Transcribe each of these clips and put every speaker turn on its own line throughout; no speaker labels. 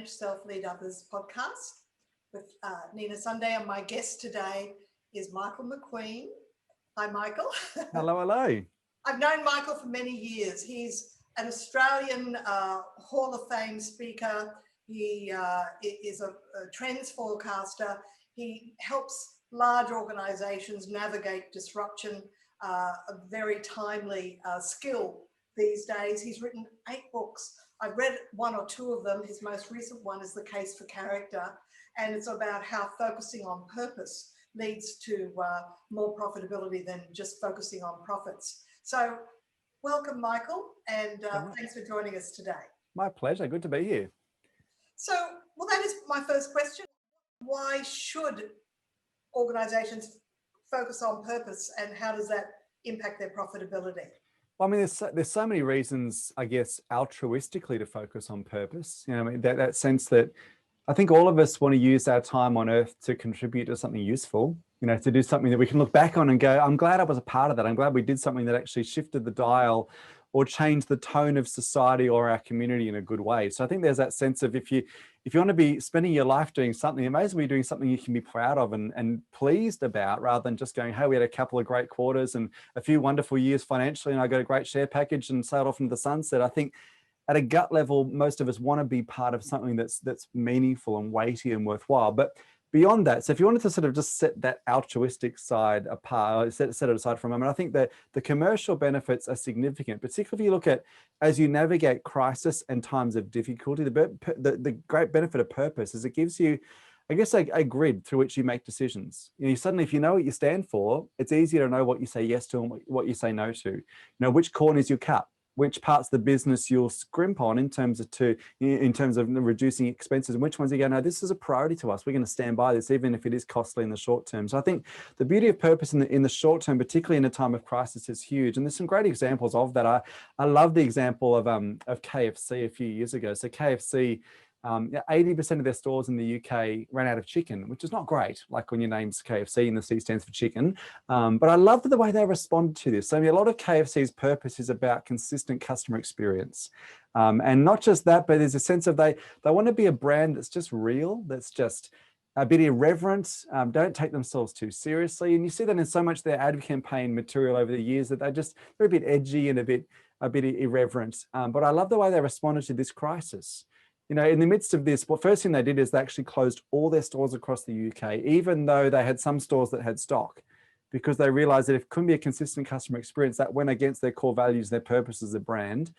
Self Lead Others podcast with Nina Sunday, and my guest today is Michael McQueen. Hi, Michael.
Hello, hello.
I've known Michael for many years. He's an Australian Hall of Fame speaker. He is a trends forecaster. He helps large organizations navigate disruption, a very timely skill these days. He's written 8 books. I've read 1 or 2 of them. His most recent one is The Case for Character, and it's about how focusing on purpose leads to more profitability than just focusing on profits. So welcome, Michael, and thanks for joining us today.
My pleasure. Good to be here.
So, well, that is my first question. Why should organizations focus on purpose, and how does that impact their profitability?
Well, I mean, there's so many reasons, I guess, altruistically to focus on purpose. You know, I mean, that sense that I think all of us want to use our time on earth to contribute to something useful, you know, to do something that we can look back on and go, I'm glad I was a part of that. I'm glad we did something that actually shifted the dial or changed the tone of society or our community in a good way. So I think there's that sense of if you want to be spending your life doing something, you may as well be doing something you can be proud of and pleased about, rather than just going, hey, we had a couple of great quarters and a few wonderful years financially, and I got a great share package and sailed off into the sunset. I think at a gut level, most of us want to be part of something that's meaningful and weighty and worthwhile. But beyond that, so if you wanted to sort of just set that altruistic side apart, set it aside for a moment, I think that the commercial benefits are significant, particularly if you look at, as you navigate crisis and times of difficulty, the great benefit of purpose is it gives you, I guess, a grid through which you make decisions. You know, suddenly, if you know what you stand for, it's easier to know what you say yes to and what you say no to. You know, which corners you cut, which parts of the business you'll scrimp on in terms of reducing expenses, and which ones you go, no, this is a priority to us. We're going to stand by this, even if it is costly in the short term. So I think the beauty of purpose in the short term, particularly in a time of crisis, is huge. And there's some great examples of that. I love the example of KFC a few years ago. So KFC, 80% of their stores in the UK ran out of chicken, which is not great, like when your name's KFC and the C stands for chicken. But I love the way they responded to this. So I mean, a lot of KFC's purpose is about consistent customer experience. And not just that, but there's a sense of they want to be a brand that's just real, that's just a bit irreverent, don't take themselves too seriously. And you see that in so much of their ad campaign material over the years, that they're a bit edgy and a bit irreverent. But I love the way they responded to this crisis. You know, in the midst of this, well, first thing they did is they actually closed all their stores across the UK, even though they had some stores that had stock, because they realized that if it couldn't be a consistent customer experience, that went against their core values, their purpose as a brand.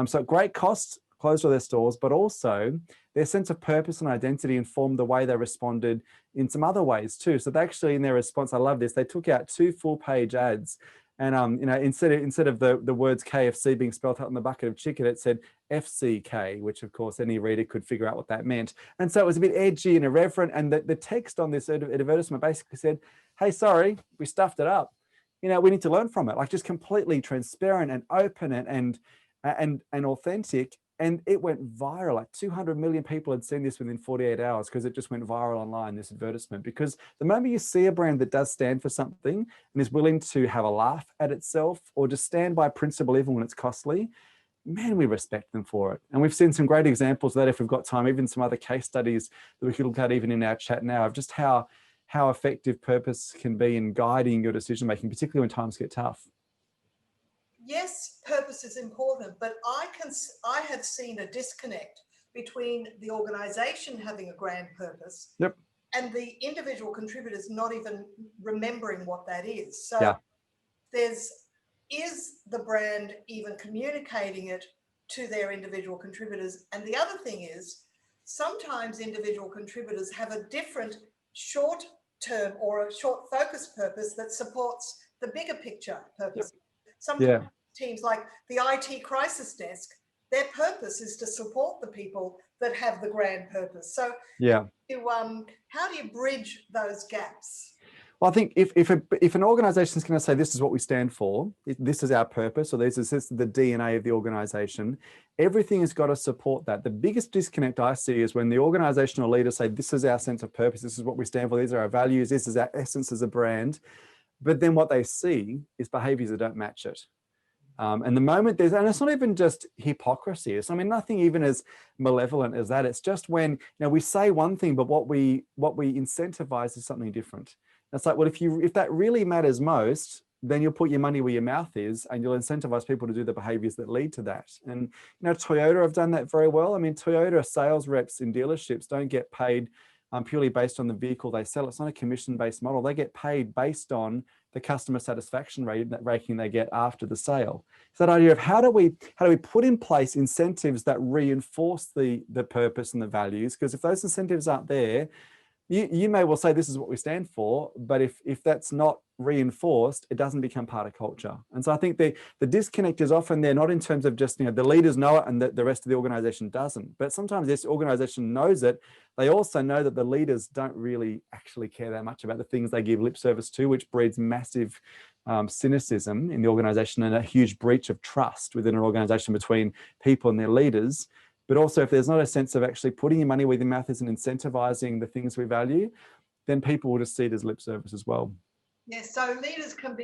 So at great cost, closed all their stores, but also their sense of purpose and identity informed the way they responded in some other ways too. So they actually, in their response, I love this, they took out 2 full-page ads. And you know, instead of the words KFC being spelled out on the bucket of chicken, it said FCK, which of course any reader could figure out what that meant. And so it was a bit edgy and irreverent. And the text on this advertisement basically said, "Hey, sorry, we stuffed it up. You know, we need to learn from it." Like, just completely transparent and open and authentic. And it went viral. Like 200 million people had seen this within 48 hours because it just went viral online, this advertisement. Because the moment you see a brand that does stand for something and is willing to have a laugh at itself or just stand by principle even when it's costly, man, we respect them for it. And we've seen some great examples of that, if we've got time, even some other case studies that we could look at even in our chat now, of just how effective purpose can be in guiding your decision-making, particularly when times get tough.
Yes, purpose is important, but I have seen a disconnect between the organization having a grand purpose,
yep,
and the individual contributors not even remembering what that is. So
yeah,
is the brand even communicating it to their individual contributors? And the other thing is, sometimes individual contributors have a different short term or a short focus purpose that supports the bigger picture purpose.
Yep.
Sometimes teams like the IT crisis desk, their purpose is to support the people that have the grand purpose. So how do you bridge those gaps?
Well, I think if an organization is going to say this is what we stand for, this is our purpose, or this is the DNA of the organization, everything has got to support that. The biggest disconnect I see is when the organizational leaders say this is our sense of purpose, this is what we stand for, these are our values, this is our essence as a brand, but then what they see is behaviors that don't match it. And the moment there's, and it's not even just hypocrisy. I mean, nothing even as malevolent as that. It's just when, we say one thing, but what we incentivize is something different. It's like, well, if that really matters most, then you'll put your money where your mouth is, and you'll incentivize people to do the behaviors that lead to that. And Toyota have done that very well. I mean, Toyota sales reps in dealerships don't get paid purely based on the vehicle they sell. It's not a commission-based model. They get paid based on the customer satisfaction rating they get after the sale. So that idea of how do we put in place incentives that reinforce the purpose and the values? Because if those incentives aren't there, you may well say this is what we stand for, but if that's not reinforced, it doesn't become part of culture. And so I think the disconnect is often there, not in terms of just, the leaders know it and that the rest of the organization doesn't, but sometimes this organization knows it. They also know that the leaders don't really actually care that much about the things they give lip service to, which breeds massive cynicism in the organization and a huge breach of trust within an organization between people and their leaders. But also, if there's not a sense of actually putting your money where your mouth is and incentivizing the things we value, then people will just see it as lip service as well.
Yes, so leaders can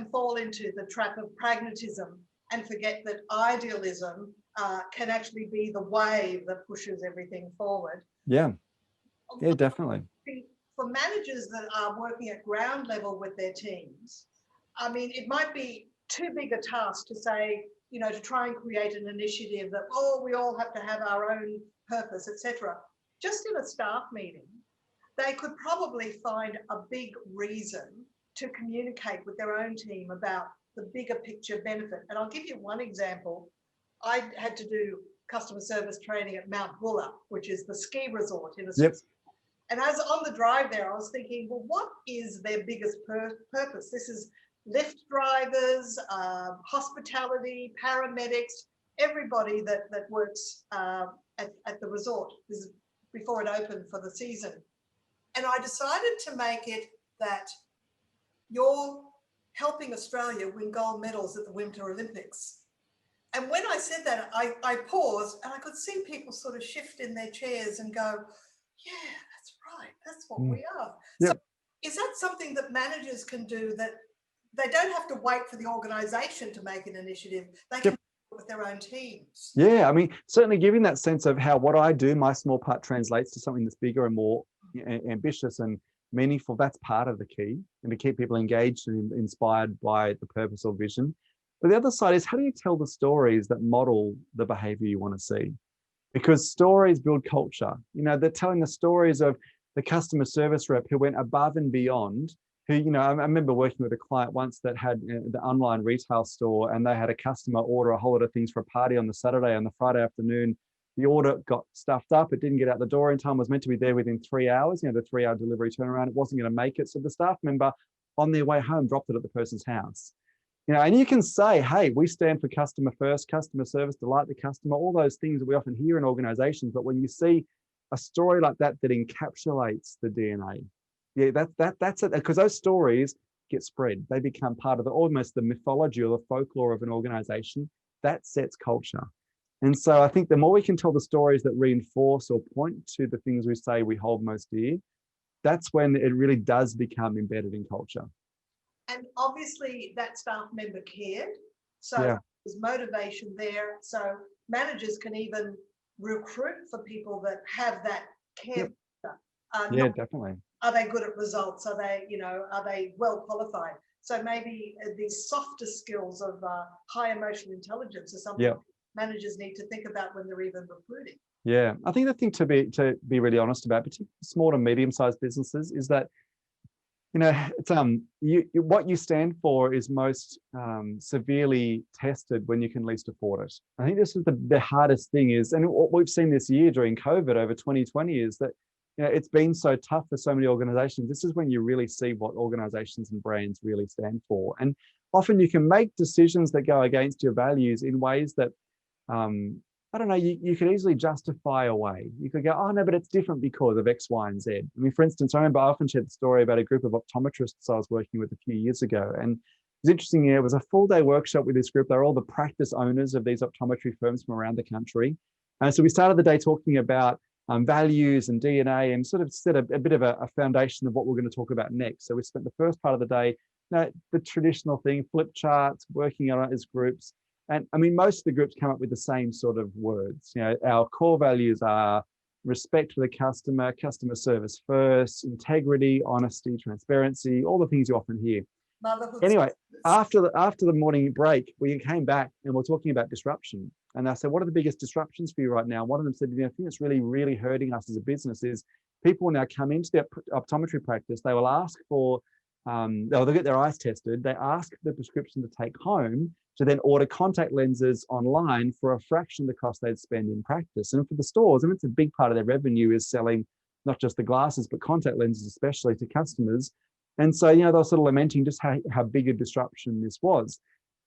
fall into the trap of pragmatism and forget that idealism can actually be the wave that pushes everything forward.
Yeah, definitely.
For managers that are working at ground level with their teams, I mean, it might be too big a task to say, to try and create an initiative that, we all have to have our own purpose, etc. Just in a staff meeting, they could probably find a big reason to communicate with their own team about the bigger picture benefit. And I'll give you one example. I had to do customer service training at Mount Buller, which is the ski resort in Australia. Yep. And as on the drive there, I was thinking, well, what is their biggest purpose? This is lift drivers, hospitality, paramedics, everybody that works at the resort. This is before it opened for the season. And I decided to make it that you're helping Australia win gold medals at the Winter Olympics. And when I said that, I paused and I could see people sort of shift in their chairs and go, yeah, that's right. That's what we are. Yep. So is that something that managers can do, that they don't have to wait for the organization to make an initiative? They can do it with their own teams.
Yeah, I mean, certainly giving that sense of how what I do, my small part, translates to something that's bigger and more ambitious and meaningful. That's part of the key, and to keep people engaged and inspired by the purpose or vision. But the other side is, how do you tell the stories that model the behavior you want to see? Because stories build culture. They're telling the stories of the customer service rep who went above and beyond, who, I remember working with a client once that had the online retail store, and they had a customer order a whole lot of things for a party on the Saturday. On the Friday afternoon, the order got stuffed up. It didn't get out the door in time. It was meant to be there within 3 hours, the 3-hour delivery turnaround. It wasn't going to make it. So the staff member on their way home dropped it at the person's house. And you can say, hey, we stand for customer first, customer service, delight the customer, all those things that we often hear in organizations. But when you see a story like that encapsulates the DNA, that's it. Because those stories get spread. They become part of almost the mythology or the folklore of an organization. That sets culture. And so I think the more we can tell the stories that reinforce or point to the things we say we hold most dear, that's when it really does become embedded in culture.
And obviously that staff member cared. So there's motivation there. So managers can even recruit for people that have that care.
Definitely.
Are they good at results? Are they well qualified? So maybe these softer skills of high emotional intelligence are something managers need to think about when they're even recruiting.
Yeah, I think the thing to be really honest about, particularly small to medium-sized businesses, is that it's what you stand for is most severely tested when you can least afford it. I think this is the hardest thing is, and what we've seen this year during COVID over 2020 is that it's been so tough for so many organizations. This is when you really see what organizations and brands really stand for. And often you can make decisions that go against your values in ways that I don't know, you could easily justify away. You could go, oh no, but it's different because of X, Y, and Z. I mean, for instance, I remember I often shared the story about a group of optometrists I was working with a few years ago. And it was interesting, it was a full day workshop with this group. They were all the practice owners of these optometry firms from around the country. And so we started the day talking about values and DNA and sort of set a bit of a foundation of what we're going to talk about next. So we spent the first part of the day the traditional thing, flip charts, working on it as groups. And I mean, most of the groups come up with the same sort of words. Our core values are respect for the customer, customer service first, integrity, honesty, transparency, all the things you often hear.
Motherhood.
Anyway, after the morning break, we came back and we're talking about disruption. And I said, what are the biggest disruptions for you right now? One of them said, I think it's really, really hurting us as a business is people now come into their optometry practice. They will ask for, they'll get their eyes tested. They ask for the prescription to take home to then order contact lenses online for a fraction of the cost they'd spend in practice. And for the stores, it's a big part of their revenue is selling not just the glasses, but contact lenses, especially to customers. And so, they were sort of lamenting just how big a disruption this was.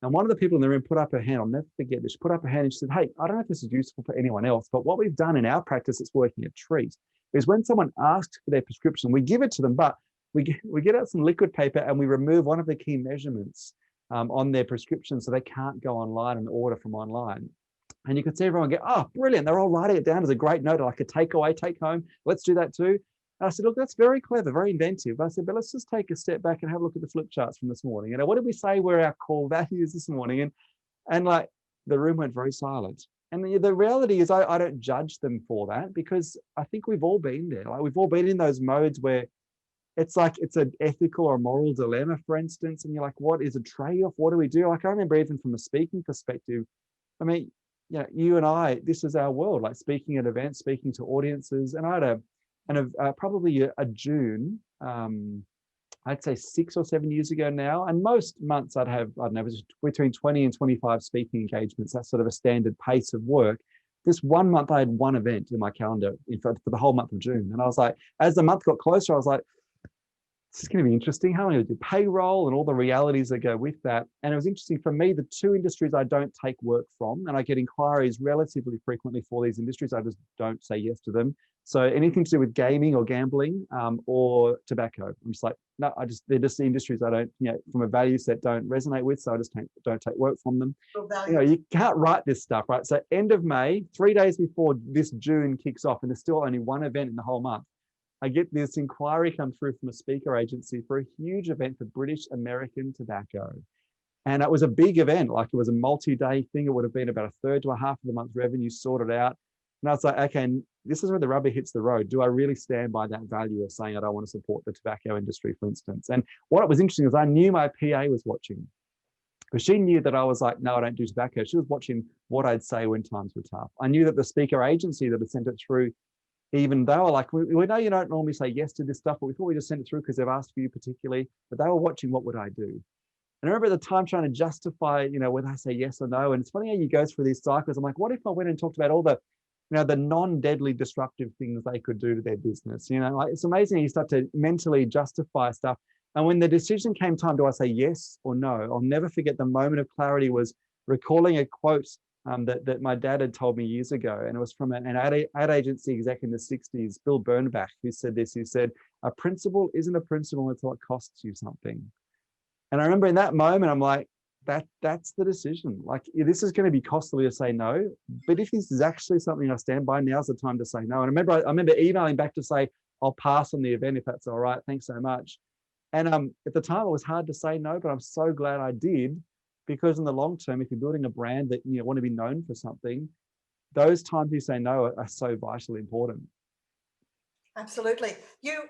And one of the people in the room put up her hand, I'll never forget this, she put up her hand and she said, hey, I don't know if this is useful for anyone else, but what we've done in our practice that's working a treat is when someone asks for their prescription, we give it to them, but we get out some liquid paper and we remove one of the key measurements on their prescription so they can't go online and order from online. And you could see everyone go, oh, brilliant. They're all writing it down as a great note, like a takeaway, take home. Let's do that too. And I said, look, that's very clever, very inventive. I said, but let's just take a step back and have a look at the flip charts from this morning. What did we say were our core values this morning? And like the room went very silent. And the reality is I don't judge them for that because I think we've all been there. Like we've all been in those modes where it's like it's an ethical or moral dilemma, for instance. And you're like, what is a trade-off? What do we do? Like I remember even from a speaking perspective, I mean, you and I, this is our world, like speaking at events, speaking to audiences. And I had probably a June, I'd say 6 or 7 years ago now. And most months I'd have, I don't know, between 20 and 25 speaking engagements. That's sort of a standard pace of work. This one month I had one event in my calendar for the whole month of June. And I was like, as the month got closer, I was like, this is going to be interesting. How am I going to do payroll and all the realities that go with that? And it was interesting for me, the two industries I don't take work from, and I get inquiries relatively frequently for these industries. I just don't say yes to them. So anything to do with gaming or gambling or tobacco, I'm just like, no, they're just the industries I don't, from a value set don't resonate with. So I just don't take work from them. You can't write this stuff, right? So end of May, 3 days before this June kicks off, and there's still only one event in the whole month, I get this inquiry come through from a speaker agency for a huge event for British American tobacco. And it was a big event, like it was a multi-day thing. It would have been about a third to a half of the month's revenue sorted out. And I was like, okay, this is where the rubber hits the road. Do I really stand by that value of saying I don't want to support the tobacco industry, for instance? And what was interesting is I knew my PA was watching, because she knew that I was like, no, I don't do tobacco. She was watching what I'd say when times were tough. I knew that the speaker agency that had sent it through, even they were like, we know you don't normally say yes to this stuff, but we thought we just sent it through because they've asked for you particularly. But they were watching what would I do. And I remember at the time trying to justify, whether I say yes or no. And it's funny how you go through these cycles. I'm like, what if I went and talked about all the, the non-deadly disruptive things they could do to their business? Like it's amazing how you start to mentally justify stuff. And when the decision came time, do I say yes or no? I'll never forget the moment of clarity was recalling a quote that my dad had told me years ago. And it was from an ad agency exec in the 60s, Bill Bernbach, who said this. He said, a principle isn't a principle until it costs you something. And I remember in that moment, I'm like, that's the decision. Like, this is going to be costly to say no, but if this is actually something I stand by, now's the time to say no. And I remember emailing back to say, I'll pass on the event if that's all right. Thanks so much. And at the time, it was hard to say no, but I'm so glad I did, because in the long term, if you're building a brand that you want to be known for something, those times you say no are so vitally important.
Absolutely. You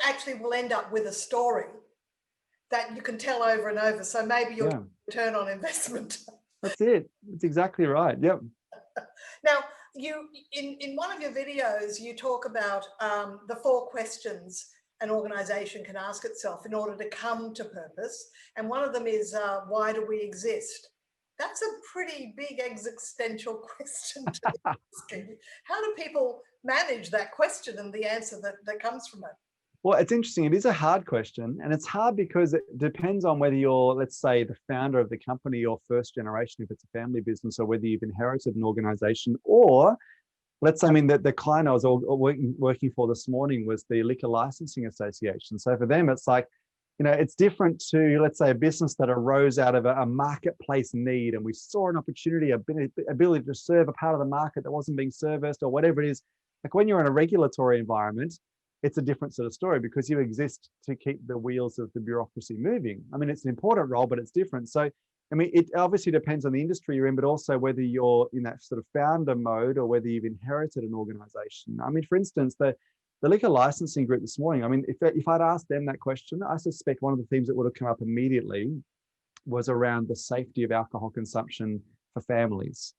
actually will end up with a story that you can tell over and over. So maybe you'll return on investment.
That's it. That's exactly right. Yep.
Now, you in one of your videos, you talk about the 4 questions an organization can ask itself in order to come to purpose. And one of them is, why do we exist? That's a pretty big existential question to be asking. How do people manage that question and the answer that comes from it?
Well, it's interesting. It is a hard question, and it's hard because it depends on whether you're, let's say, the founder of the company or first generation, if it's a family business, or whether you've inherited an organization, or let's say, the client I was working for this morning was the Liquor Licensing Association. So for them, it's like, it's different to, let's say, a business that arose out of a marketplace need, and we saw an opportunity, ability to serve a part of the market that wasn't being serviced, or whatever it is. Like when you're in a regulatory environment, it's a different sort of story because you exist to keep the wheels of the bureaucracy moving. I mean, it's an important role, but it's different. So, I mean, it obviously depends on the industry you're in, but also whether you're in that sort of founder mode or whether you've inherited an organization. I mean, for instance, the liquor licensing group this morning, I mean, if I'd asked them that question, I suspect one of the themes that would have come up immediately was around the safety of alcohol consumption for families.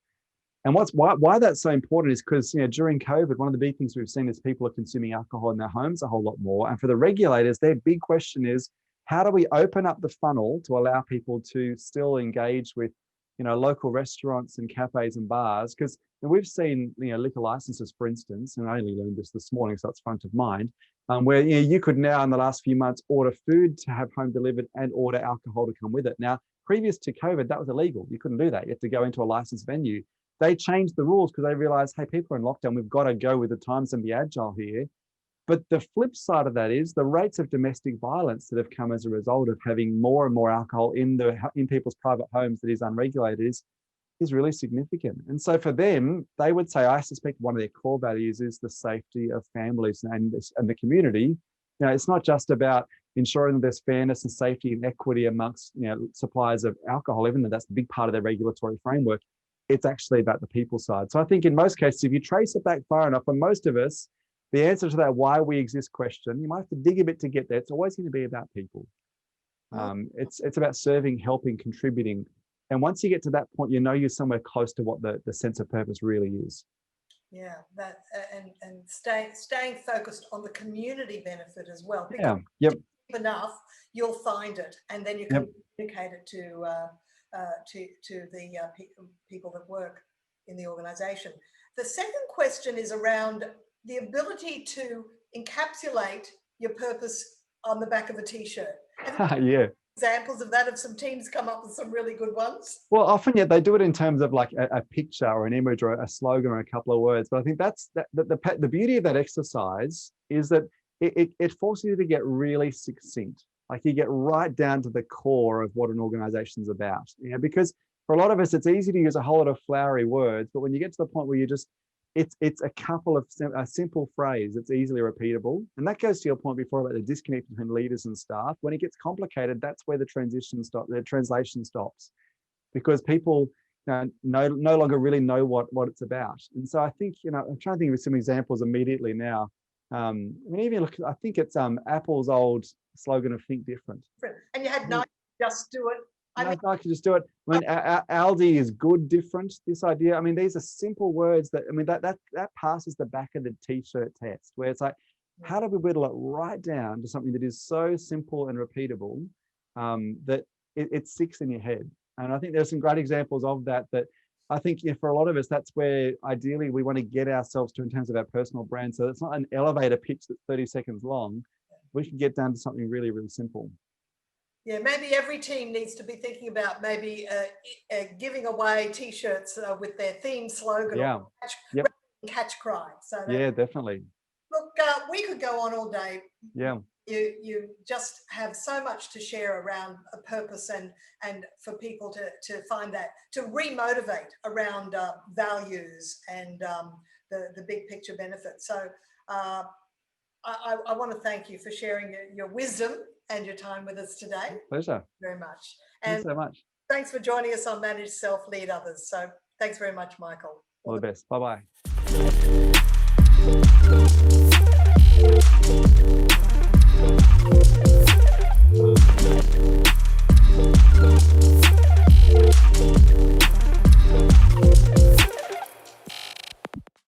And why that's so important is because, you know, during COVID, one of the big things we've seen is people are consuming alcohol in their homes a whole lot more. And for the regulators, their big question is, how do we open up the funnel to allow people to still engage with, you know, local restaurants and cafes and bars? Because we've seen, you know, liquor licenses, for instance, and I only learned this morning, so it's front of mind, where, you know, you could now in the last few months order food to have home delivered and order alcohol to come with it. Now, previous to COVID, that was illegal. You couldn't do that. You had to go into a licensed venue. They changed the rules because they realized, hey, people are in lockdown. We've got to go with the times and be agile here. But the flip side of that is the rates of domestic violence that have come as a result of having more and more alcohol in people's private homes that is unregulated is really significant. And so for them, they would say, I suspect one of their core values is the safety of families and the community. You know, it's not just about ensuring that there's fairness and safety and equity amongst, you know, suppliers of alcohol, even though that's the big part of their regulatory framework. It's actually about the people side. So I think in most cases, if you trace it back far enough, for most of us, the answer to that why we exist question, you might have to dig a bit to get there. It's always going to be about people. It's about serving, helping, contributing. And once you get to that point, you know you're somewhere close to what the sense of purpose really is.
Yeah, that and staying focused on the community benefit as well.
Yeah. Yep.
If enough, you'll find it, and then you can communicate it to the people that work in the organisation. The second question is around the ability to encapsulate your purpose on the back of a T-shirt.
Yeah.
Examples of that, of some teams come up with some really good ones?
Well, often, yeah, they do it in terms of like a picture or an image or a slogan or a couple of words. But I think that's the beauty of that exercise is that it forces you to get really succinct. Like you get right down to the core of what an organization's about. You know, because for a lot of us, it's easy to use a whole lot of flowery words, but when you get to the point where you just it's a couple of a simple phrase that's easily repeatable. And that goes to your point before about the disconnect between leaders and staff. When it gets complicated, that's where the translation stops, because people no longer really know what it's about. And so I think, you know, I'm trying to think of some examples immediately now. I mean, even look, I think it's Apple's old slogan of "Think Different."
And you had Nike just do it.
I can just do it. I mean, Aldi is good, different. This idea. I mean, these are simple words that, I mean, that passes the back of the T-shirt test, where it's like, how do we whittle it right down to something that is so simple and repeatable that it sticks in your head? And I think there's some great examples of that. That I think, you know, for a lot of us, that's where ideally we want to get ourselves to in terms of our personal brand. So it's not an elevator pitch that's 30 seconds long. We can get down to something really, really simple.
Yeah, maybe every team needs to be thinking about maybe giving away T-shirts with their theme slogan, or catch cry. So
yeah, definitely.
Look, we could go on all day.
Yeah.
You just have so much to share around a purpose and for people to find that, to remotivate around values and the big picture benefits. So I want to thank you for sharing your wisdom and your time with us today.
Pleasure.
Very much.
Thanks so much.
Thanks for joining us on Manage Self, Lead Others. So thanks very much, Michael.
All the best. Bye-bye.